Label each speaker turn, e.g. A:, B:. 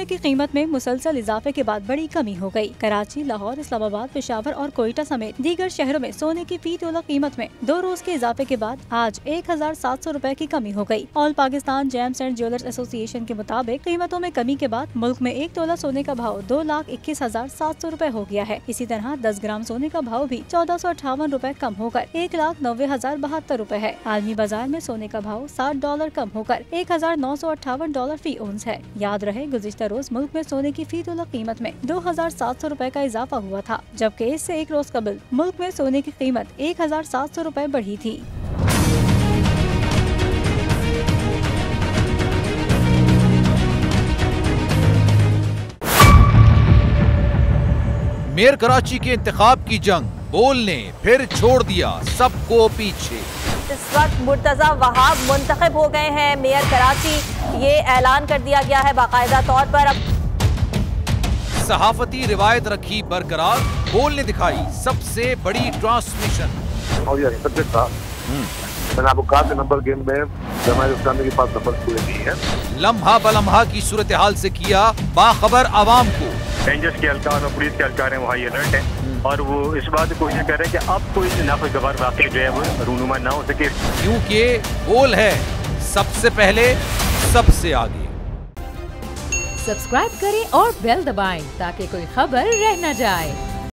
A: की कीमत में मुसलसल इजाफे के बाद बड़ी कमी हो गई। कराची, लाहौर, इस्लामाबाद, पेशावर और कोयटा समेत दीगर शहरों में सोने की फी तोला कीमत में 2 रोज के इजाफे के बाद आज 1700 रुपए की कमी हो गई। All Pakistan James and jewellers association के मुताबिक कीमतों में कमी के बाद मुल्क में 1 तोला सोने का भाव 2,21,700 रुपए हो गया है। इसी तरह 10 ग्राम सोने का भाव भी 1458 रुपए कम होकर 1,90,072 रुपए है। आलमी बाजार में सोने का भाव $60 कम होकर $1,958 फी औंस है। याद रहे, गुज़िश्ता रोज मुल्क में सोने की फी तोला कीमत में 2,700 रुपए का इजाफा हुआ था, जबकि इससे एक रोज कबल मुल्क में सोने की कीमत 1,700 रुपए बढ़ी थी।
B: मेयर कराची के इंतखाब की जंग, बोल ने फिर छोड़ दिया सबको पीछे।
C: इस वक्त मुर्तजा वहाब मुंतखब हो गए हैं मेयर कराची, ये ऐलान कर दिया गया है बाकायदा तौर पर। अब
B: सहाफती रिवायत रखी बरकरार, बोल ने दिखाई सबसे बड़ी ट्रांसमिशन।
D: और ये सब्जेक्ट था, मैंने आपको कहा नंबर गेम में जमात इस्लामी के पास नंबर पूरे नहीं है।
B: लम्हा बलम्हा की सूरत हाल से किया बाखबर आवाम को।
E: रेंजर्स के एहलकार और पुलिस के एहलकार हैं, वो हाई अलर्ट है और वो इस बात को कोशिश कर रहे हैं कि अब कोई नाखुशगवार वाक़या जो है वो रूनुमा ना हो सके,
B: क्योंकि बोल है सबसे पहले सबसे आगे।
F: सब्सक्राइब करें और बेल दबाएं ताकि कोई खबर रह न जाए।